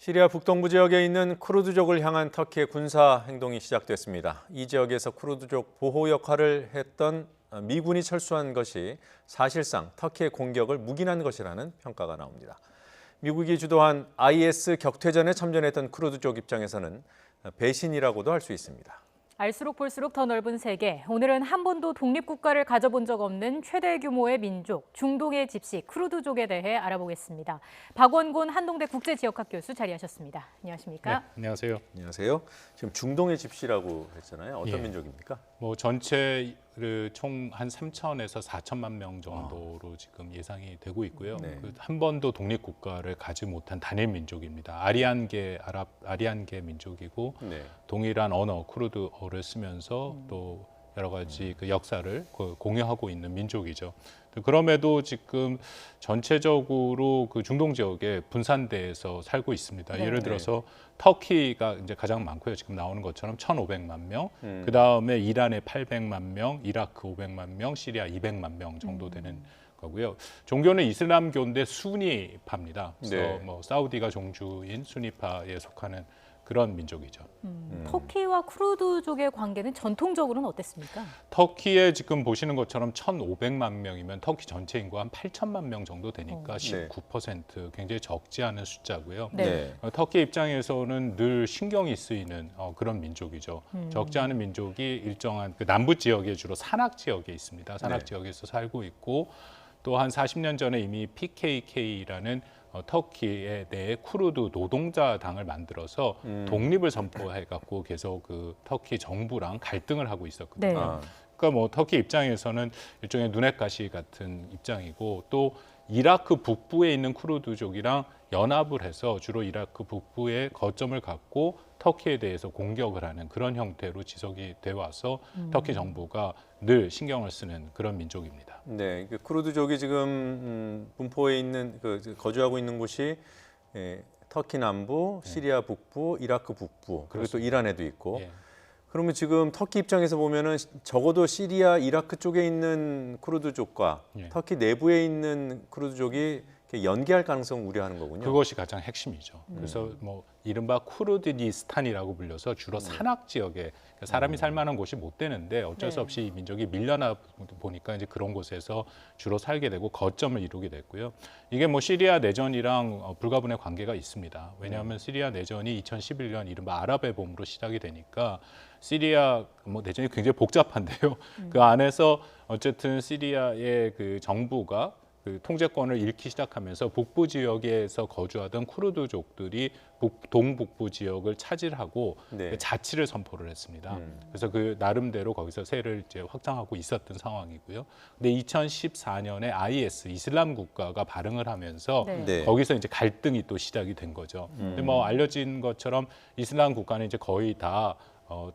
시리아 북동부 지역에 있는 쿠르드족을 향한 터키의 군사 행동이 시작됐습니다. 이 지역에서 쿠르드족 보호 역할을 했던 미군이 철수한 것이 사실상 터키의 공격을 묵인한 것이라는 평가가 나옵니다. 미국이 주도한 IS 격퇴전에 참전했던 쿠르드족 입장에서는 배신이라고도 할 수 있습니다. 알수록 볼수록 더 넓은 세계. 오늘은 한 번도 독립국가를 가져본 적 없는 최대 규모의 민족, 중동의 집시 쿠르드족에 대해 알아보겠습니다. 박원곤 한동대 국제지역학 교수 자리하셨습니다. 안녕하십니까? 네, 안녕하세요. 안녕하세요. 지금 중동의 집시라고 했잖아요. 어떤 민족입니까? 전체를 총 한 3천에서 4천만 명 정도로 지금 예상이 되고 있고요. 네. 한 번도 독립국가를 가지 못한 단일 민족입니다. 아리안계 민족이고 네. 동일한 언어 쿠르드어를 쓰면서 또 여러 가지 그 역사를 공유하고 있는 민족이죠. 그럼에도 지금 전체적으로 그 중동 지역에 분산돼서 살고 있습니다. 네. 예를 들어서 터키가 이제 가장 많고요. 지금 나오는 것처럼 1,500만 명, 그 다음에 이란에 800만 명, 이라크 500만 명, 시리아 200만 명 정도 되는 거고요. 종교는 이슬람교인데 수니파입니다. 그래서 네. 사우디가 종주인 수니파에 속하는 그런 민족이죠. 터키와 쿠르드족의 관계는 전통적으로는 어땠습니까? 터키에 지금 보시는 것처럼 1,500만 명이면 터키 전체 인구 한 8천만 명 정도 되니까 네. 19% 굉장히 적지 않은 숫자고요. 네. 터키 입장에서는 늘 신경이 쓰이는 그런 민족이죠. 적지 않은 민족이 일정한 그 남부 지역에 주로 산악 지역에 있습니다. 산악 네. 지역에서 살고 있고 또 한 40년 전에 이미 PKK라는 터키에 대해 쿠르드 노동자당을 만들어서 독립을 선포해갖고 계속 그 터키 정부랑 갈등을 하고 있었거든요. 네. 그러니까 터키 입장에서는 일종의 눈엣 가시 같은 입장이고 또 이라크 북부에 있는 쿠르드족이랑 연합을 해서 주로 이라크 북부에 거점을 갖고 터키에 대해서 공격을 하는 그런 형태로 지속이 돼 와서 터키 정부가 늘 신경을 쓰는 그런 민족입니다. 네, 쿠르드족이 지금 분포해 있는 거주하고 있는 곳이 터키 남부, 시리아 북부, 이라크 북부, 그리고 또 이란에도 있고. 예. 그러면 지금 터키 입장에서 보면은 적어도 시리아, 이라크 쪽에 있는 쿠르드족과 예. 터키 내부에 있는 쿠르드족이 연계할 가능성을 우려하는 거군요. 그것이 가장 핵심이죠. 그래서 이른바 쿠르드니스탄이라고 불려서 주로 산악 지역에 사람이 살 만한 곳이 못 되는데 어쩔 수 네. 없이 이 민족이 밀려나 보니까 이제 그런 곳에서 주로 살게 되고 거점을 이루게 됐고요. 이게 시리아 내전이랑 불가분의 관계가 있습니다. 왜냐하면 시리아 내전이 2011년 이른바 아랍의 봄으로 시작이 되니까 시리아 내전이 굉장히 복잡한데요. 그 안에서 어쨌든 시리아의 그 정부가 그 통제권을 잃기 시작하면서 북부 지역에서 거주하던 쿠르드족들이 동북부 지역을 차지하고 네. 자치를 선포를 했습니다. 그래서 그 나름대로 거기서 세를 이제 확장하고 있었던 상황이고요. 근데 2014년에 IS 이슬람 국가가 발흥을 하면서 네. 네. 거기서 이제 갈등이 또 시작이 된 거죠. 근데 알려진 것처럼 이슬람 국가는 이제 거의 다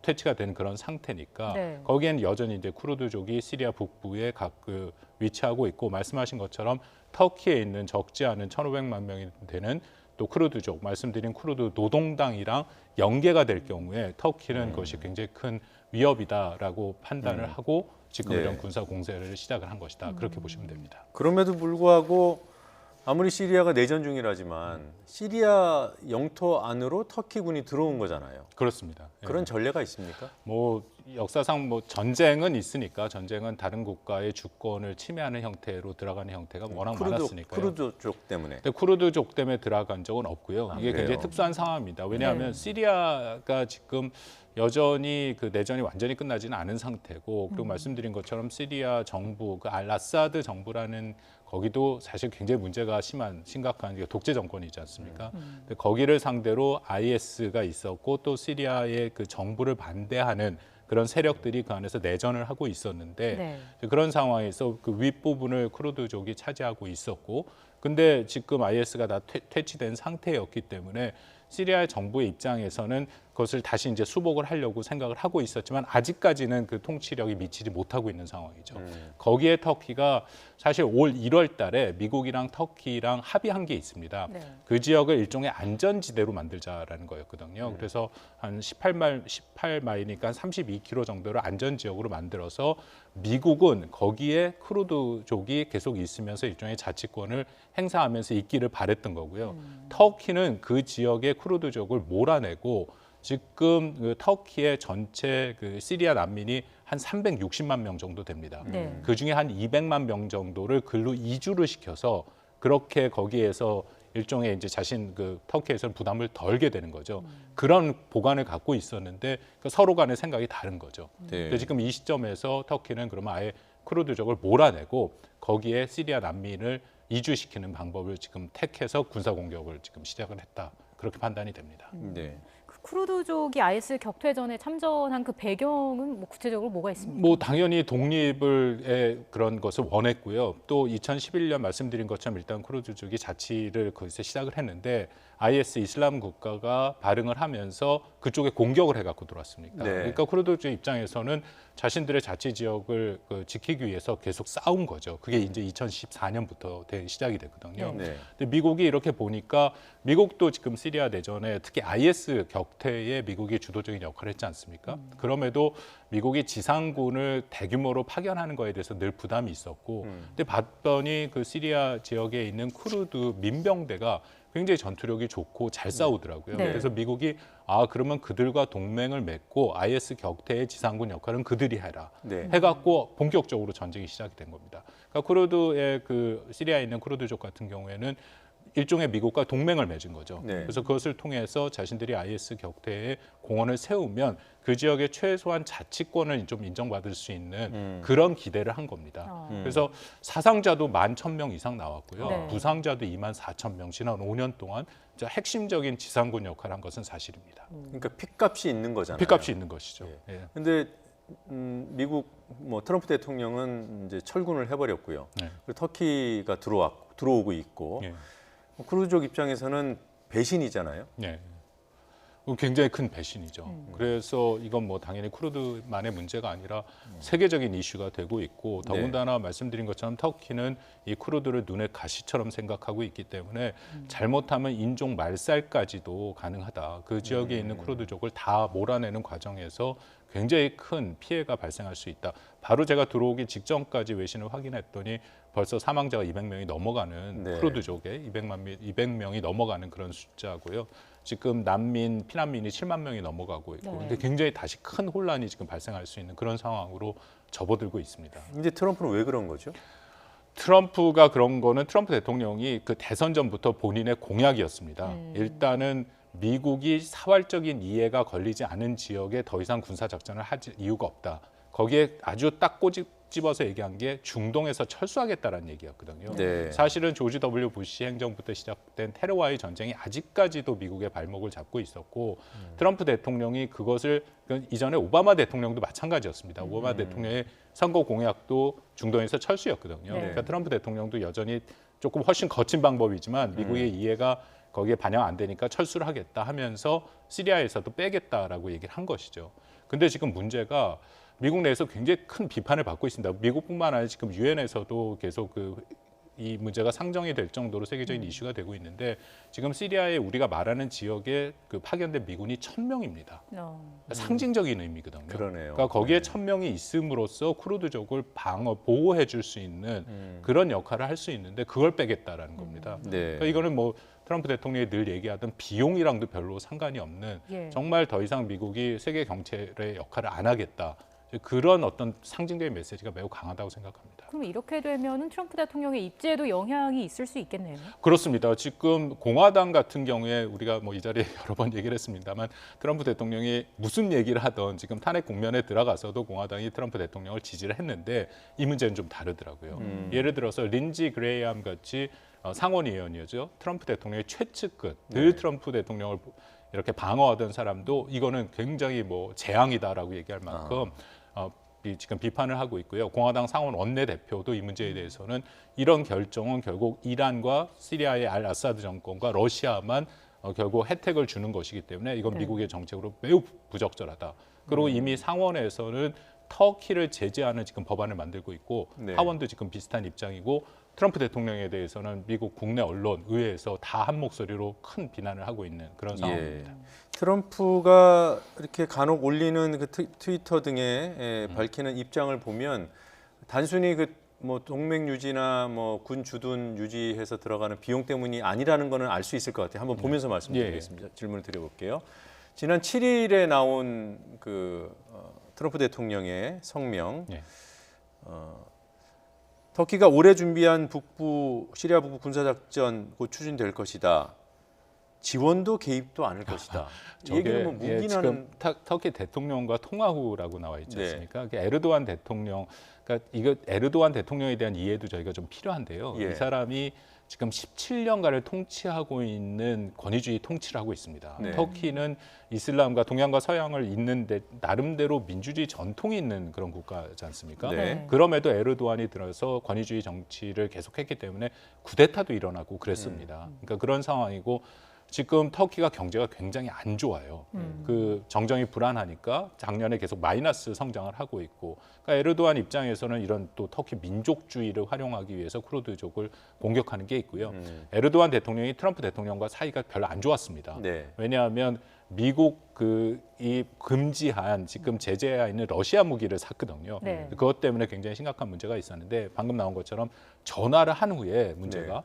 퇴치가 된 그런 상태니까 네. 거기에는 여전히 이제 쿠르드족이 시리아 북부에 위치하고 있고 말씀하신 것처럼 터키에 있는 적지 않은 1,500만 명이 되는 또 쿠르드족 말씀드린 쿠르드 노동당이랑 연계가 될 경우에 터키는 그것이 굉장히 큰 위협이다라고 판단을 하고 지금 네. 이런 군사 공세를 시작을 한 것이다 그렇게 보시면 됩니다. 그럼에도 불구하고 아무리 시리아가 내전 중이라지만 시리아 영토 안으로 터키군이 들어온 거잖아요. 그렇습니다. 예. 그런 전례가 있습니까? 역사상 전쟁은 있으니까 전쟁은 다른 국가의 주권을 침해하는 형태로 들어가는 형태가 워낙 많았으니까요. 쿠르드족 때문에. 근데 쿠르드족 때문에 들어간 적은 없고요. 이게 그래요? 굉장히 특수한 상황입니다. 왜냐하면 네. 시리아가 지금 여전히 그 내전이 완전히 끝나지는 않은 상태고 그리고 말씀드린 것처럼 시리아 정부, 그 알아사드 정부라는 거기도 사실 굉장히 문제가 심각한 독재 정권이지 않습니까? 근데 거기를 상대로 IS가 있었고 또 시리아의 그 정부를 반대하는 그런 세력들이 그 안에서 내전을 하고 있었는데 네. 그런 상황에서 그 윗부분을 쿠르드족이 차지하고 있었고 근데 지금 IS가 다 퇴치된 상태였기 때문에 시리아 정부의 입장에서는 그것을 다시 이제 수복을 하려고 생각을 하고 있었지만 아직까지는 그 통치력이 미치지 못하고 있는 상황이죠. 거기에 터키가 사실 올 1월 달에 미국이랑 터키랑 합의한 게 있습니다. 네. 그 지역을 일종의 안전지대로 만들자라는 거였거든요. 그래서 한 18마일이니까 한 32km 정도를 안전지역으로 만들어서 미국은 거기에 쿠르드족이 계속 있으면서 일종의 자치권을 행사하면서 있기를 바랬던 거고요. 터키는 그 지역의 쿠르드족을 몰아내고 지금 그 터키의 전체 그 시리아 난민이 한 360만 명 정도 됩니다. 네. 그 중에 한 200만 명 정도를 글로 이주를 시켜서 그렇게 거기에서 일종의 이제 자신 그 터키에서는 부담을 덜게 되는 거죠. 그런 보관을 갖고 있었는데 그 서로 간의 생각이 다른 거죠. 네. 근데 지금 이 시점에서 터키는 그러면 아예 쿠르드족을 몰아내고 거기에 시리아 난민을 이주시키는 방법을 지금 택해서 군사 공격을 지금 시작을 했다. 그렇게 판단이 됩니다. 네. 그 쿠르드족이 IS 격퇴전에 참전한 그 배경은 뭐 구체적으로 뭐가 있습니까? 뭐 당연히 독립을 그런 것을 원했고요. 또 2011년 말씀드린 것처럼 일단 쿠르드족이 자치를 거기서 시작을 했는데 IS 이슬람 국가가 발응을 하면서 그쪽에 공격을 해갖고 들어왔습니까? 네. 그러니까 쿠르드족 입장에서는 자신들의 자치 지역을 지키기 위해서 계속 싸운 거죠. 그게 이제 2014년부터 시작이 됐거든요. 네. 근데 미국이 이렇게 보니까 미국도 지금 시리아 내전에 특히 IS 격퇴에 미국이 주도적인 역할을 했지 않습니까? 그럼에도 미국이 지상군을 대규모로 파견하는 거에 대해서 늘 부담이 있었고 근데 봤더니 그 시리아 지역에 있는 쿠르드 민병대가 굉장히 전투력이 좋고 잘 싸우더라고요. 네. 그래서 미국이 그러면 그들과 동맹을 맺고 IS 격퇴의 지상군 역할은 그들이 해라. 네. 해갖고 본격적으로 전쟁이 시작이 된 겁니다. 그러니까 쿠르드의 그 시리아에 있는 쿠르드족 같은 경우에는 일종의 미국과 동맹을 맺은 거죠. 네. 그래서 그것을 통해서 자신들이 IS 격퇴에 공헌을 세우면 그 지역의 최소한 자치권을 좀 인정받을 수 있는 그런 기대를 한 겁니다. 그래서 사상자도 11,000명 이상 나왔고요. 네. 부상자도 24,000명 지난 5년 동안 진짜 핵심적인 지상군 역할을 한 것은 사실입니다. 그러니까 핏값이 있는 거잖아요. 핏값이 있는 것이죠. 예. 근데 미국 뭐 트럼프 대통령은 이제 철군을 해버렸고요. 네. 그리고 터키가 들어오고 있고 예. 쿠르드족 입장에서는 배신이잖아요. 네. 굉장히 큰 배신이죠. 그래서 이건 뭐 당연히 쿠르드만의 문제가 아니라 세계적인 이슈가 되고 있고 더군다나 말씀드린 것처럼 터키는 이 쿠르드를 눈의 가시처럼 생각하고 있기 때문에 잘못하면 인종 말살까지도 가능하다. 그 지역에 있는 쿠르드족을 다 몰아내는 과정에서 굉장히 큰 피해가 발생할 수 있다. 바로 제가 들어오기 직전까지 외신을 확인했더니 벌써 사망자가 200명이 넘어가는 네. 쿠르드족에 200명이 넘어가는 그런 숫자고요. 지금 피난민이 7만 명이 넘어가고 있고, 네. 근데 굉장히 다시 큰 혼란이 지금 발생할 수 있는 그런 상황으로 접어들고 있습니다. 이제 트럼프는 왜 그런 거죠? 트럼프가 그런 거는 트럼프 대통령이 그 대선 전부터 본인의 공약이었습니다. 일단은 미국이 사활적인 이해가 걸리지 않은 지역에 더 이상 군사 작전을 할 이유가 없다. 거기에 아주 딱 꼬집어서 얘기한 게 중동에서 철수하겠다라는 얘기였거든요. 네. 사실은 조지 W 부시 행정부터 시작된 테러와의 전쟁이 아직까지도 미국의 발목을 잡고 있었고 트럼프 대통령이 그것을 이전에 오바마 대통령도 마찬가지였습니다. 오바마 대통령의 선거 공약도 중동에서 철수였거든요. 네. 그러니까 트럼프 대통령도 여전히 조금 훨씬 거친 방법이지만 미국의 이해가 거기에 반영 안 되니까 철수를 하겠다 하면서 시리아에서도 빼겠다라고 얘기를 한 것이죠. 근데 지금 문제가 미국 내에서 굉장히 큰 비판을 받고 있습니다. 미국뿐만 아니라 지금 유엔에서도 계속 이 문제가 상정이 될 정도로 세계적인 이슈가 되고 있는데 지금 시리아에 우리가 말하는 지역에 그 파견된 미군이 1,000명입니다. 상징적인 의미거든요. 그러네요. 그러니까 거기에 1,000명이 있음으로써 쿠르드족을 보호해 줄 수 있는 그런 역할을 할 수 있는데 그걸 빼겠다라는 겁니다. 네. 그러니까 이거는 뭐 트럼프 대통령이 늘 얘기하던 비용이랑도 별로 상관이 없는 예. 정말 더 이상 미국이 세계 경제의 역할을 안 하겠다. 그런 어떤 상징적인 메시지가 매우 강하다고 생각합니다. 그럼 이렇게 되면은 트럼프 대통령의 입지에도 영향이 있을 수 있겠네요. 그렇습니다. 지금 공화당 같은 경우에 우리가 뭐 이 자리에 여러 번 얘기를 했습니다만 트럼프 대통령이 무슨 얘기를 하던 지금 탄핵 국면에 들어가서도 공화당이 트럼프 대통령을 지지를 했는데 이 문제는 좀 다르더라고요. 예를 들어서 린지 그레이엄 같이 상원의원이었죠. 트럼프 대통령의 최측근, 늘 트럼프 대통령을 이렇게 방어하던 사람도 이거는 굉장히 뭐 재앙이다라고 얘기할 만큼 지금 비판을 하고 있고요. 공화당 상원 원내대표도 이 문제에 대해서는 이런 결정은 결국 이란과 시리아의 알 아사드 정권과 러시아만 결국 혜택을 주는 것이기 때문에 이건 네. 미국의 정책으로 매우 부적절하다. 그리고 이미 상원에서는 터키를 제재하는 지금 법안을 만들고 있고 네. 하원도 지금 비슷한 입장이고 트럼프 대통령에 대해서는 미국 국내 언론, 의회에서 다 한 목소리로 큰 비난을 하고 있는 그런 상황입니다. 트럼프가 이렇게 간혹 올리는 그 트위터 등에 밝히는 입장을 보면 단순히 그 뭐 동맹 유지나 뭐 군 주둔 유지해서 들어가는 비용 때문이 아니라는 거는 알 수 있을 것 같아요. 한번 보면서 말씀드리겠습니다. 질문을 드려볼게요. 지난 7일에 나온 그 트럼프 대통령의 성명. 예. 터키가 올해 준비한 시리아 북부 군사작전 곧 추진될 것이다. 지원도 개입도 않을 것이다. 이 얘기는 뭐 무기나는 지금 터키 대통령과 통화 후라고 나와 있지 네. 않습니까? 그 에르도안 대통령, 그러니까 이거 에르도안 대통령에 대한 이해도 저희가 좀 필요한데요. 예. 이 사람이 지금 17년간을 통치하고 있는 권위주의 통치를 하고 있습니다. 네. 터키는 이슬람과 동양과 서양을 잇는데 나름대로 민주주의 전통이 있는 그런 국가지 않습니까? 네. 그럼에도 에르도안이 들어서 권위주의 정치를 계속했기 때문에 쿠데타도 일어나고 그랬습니다. 그러니까 그런 상황이고 지금 터키가 경제가 굉장히 안 좋아요. 그 정정이 불안하니까 작년에 계속 마이너스 성장을 하고 있고, 그러니까 에르도안 입장에서는 이런 또 터키 민족주의를 활용하기 위해서 쿠르드족을 공격하는 게 있고요. 에르도안 대통령이 트럼프 대통령과 사이가 별로 안 좋았습니다. 네. 왜냐하면 미국 이 금지한 지금 제재하에 있는 러시아 무기를 샀거든요. 네. 그것 때문에 굉장히 심각한 문제가 있었는데 방금 나온 것처럼 전화를 한 후에 문제가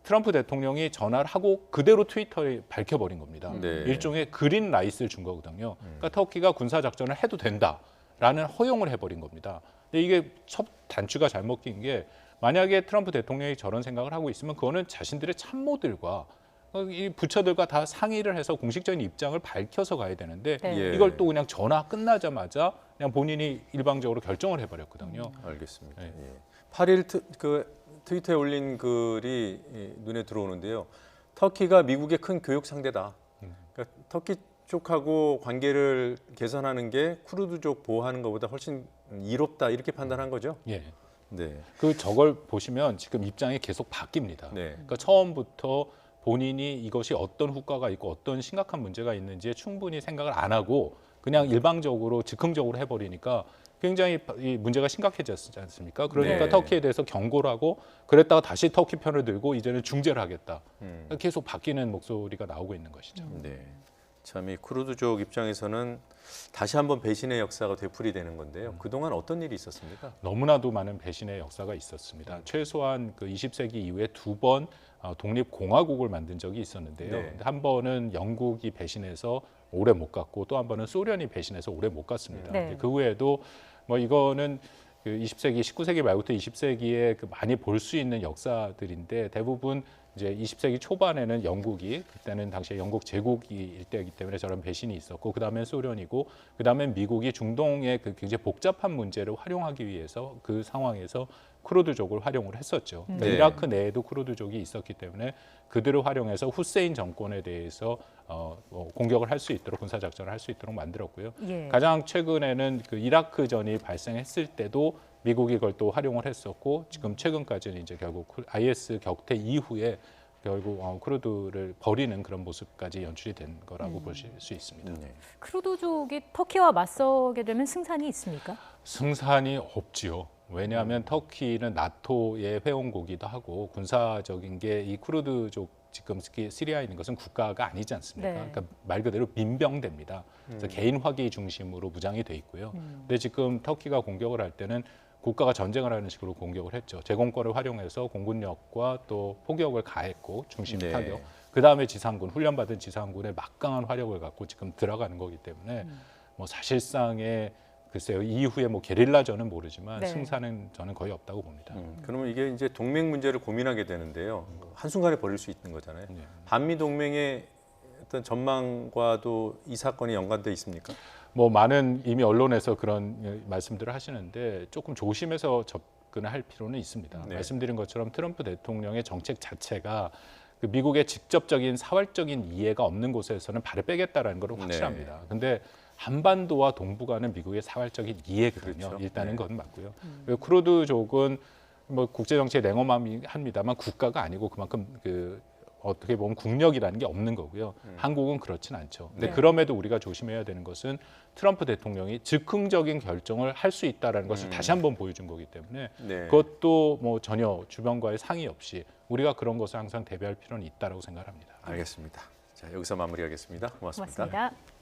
트럼프 대통령이 전화를 하고 그대로 트위터에 밝혀버린 겁니다. 네. 일종의 그린 라이트를 준 거거든요. 그러니까 터키가 군사작전을 해도 된다라는 허용을 해버린 겁니다. 근데 이게 첫 단추가 잘못 낀 게 만약에 트럼프 대통령이 저런 생각을 하고 있으면 그거는 자신들의 참모들과 이 부처들과 다 상의를 해서 공식적인 입장을 밝혀서 가야 되는데 네. 예. 이걸 또 그냥 전화 끝나자마자 그냥 본인이 일방적으로 결정을 해버렸거든요. 알겠습니다. 네. 예. 8일 트위터에 올린 글이 눈에 들어오는데요. 터키가 미국의 큰 교육 상대다. 그러니까 터키 쪽하고 관계를 개선하는 게 쿠르드족 보호하는 것보다 훨씬 이롭다 이렇게 판단한 거죠. 예. 네. 저걸 보시면 지금 입장이 계속 바뀝니다. 네. 그러니까 처음부터 본인이 이것이 어떤 후과가 있고 어떤 심각한 문제가 있는지에 충분히 생각을 안 하고 그냥 일방적으로 즉흥적으로 해버리니까 굉장히 이 문제가 심각해졌지 않습니까? 그러니까 네. 터키에 대해서 경고를 하고 그랬다가 다시 터키 편을 들고 이제는 중재를 하겠다. 그러니까 계속 바뀌는 목소리가 나오고 있는 것이죠. 네. 참 이 쿠르드족 입장에서는 다시 한번 배신의 역사가 되풀이되는 건데요. 그동안 어떤 일이 있었습니까? 너무나도 많은 배신의 역사가 있었습니다. 최소한 그 20세기 이후에 2번 독립공화국을 만든 적이 있었는데요. 네. 한 번은 영국이 배신해서 오래 못 갔고 또 한 번은 소련이 배신해서 오래 못 갔습니다. 네. 그 외에도 뭐 이거는 그 20세기, 19세기 말부터 20세기에 그 많이 볼 수 있는 역사들인데 대부분 이제 20세기 초반에는 영국이 그때는 당시에 영국 제국일 때이기 때문에 저런 배신이 있었고 그 다음엔 소련이고 그 다음엔 미국이 중동의 그 굉장히 복잡한 문제를 활용하기 위해서 그 상황에서 쿠르드족을 활용을 했었죠. 그러니까 네. 이라크 내에도 쿠르드족이 있었기 때문에 그들을 활용해서 후세인 정권에 대해서 공격을 할 수 있도록 군사작전을 할 수 있도록 만들었고요. 예. 가장 최근에는 그 이라크전이 발생했을 때도 미국이 그걸 또 활용을 했었고 지금 최근까지는 이제 결국 IS 격퇴 이후에 결국 쿠르드를 버리는 그런 모습까지 연출이 된 거라고 보실 수 있습니다. 네. 쿠르드족이 터키와 맞서게 되면 승산이 있습니까? 승산이 없지요. 왜냐하면 터키는 나토의 회원국이기도 하고 군사적인 게 이 쿠르드족 지금 시리아에 있는 것은 국가가 아니지 않습니까? 네. 그러니까 말 그대로 민병대입니다. 그래서 개인 화기 중심으로 무장이 돼 있고요. 근데 지금 터키가 공격을 할 때는 국가가 전쟁을 하는 식으로 공격을 했죠. 제공권을 활용해서 공군력과 또 포격을 가했고 중심 네. 타격. 그 다음에 지상군, 훈련받은 지상군의 막강한 화력을 갖고 지금 들어가는 거기 때문에 뭐 사실상의 글쎄요 이후에 뭐 게릴라전은 모르지만 네. 승산은 저는 거의 없다고 봅니다. 그러면 이게 이제 동맹 문제를 고민하게 되는데요. 한순간에 벌일 수 있는 거잖아요. 네. 한미 동맹의 어떤 전망과도 이 사건이 연관돼 있습니까? 뭐 많은 이미 언론에서 그런 말씀들을 하시는데 조금 조심해서 접근을 할 필요는 있습니다. 네. 말씀드린 것처럼 트럼프 대통령의 정책 자체가 그 미국의 직접적인 사활적인 이해가 없는 곳에서는 발을 빼겠다라는 건 확실합니다. 근데 한반도와 동북아는 미국의 사활적인 이해거든요. 그렇죠. 일단은 네. 그건 맞고요. 그리고 쿠르드족은 뭐 국제 정치에 냉엄합니다만 국가가 아니고 그만큼 그 어떻게 보면 국력이라는 게 없는 거고요. 한국은 그렇진 않죠. 근데 네. 그럼에도 우리가 조심해야 되는 것은 트럼프 대통령이 즉흥적인 결정을 할 수 있다라는 것을 다시 한번 보여준 거기 때문에 네. 그것도 뭐 전혀 주변과의 상의 없이 우리가 그런 것을 항상 대비할 필요는 있다라고 생각합니다. 알겠습니다. 자, 여기서 마무리하겠습니다. 고맙습니다. 고맙습니다.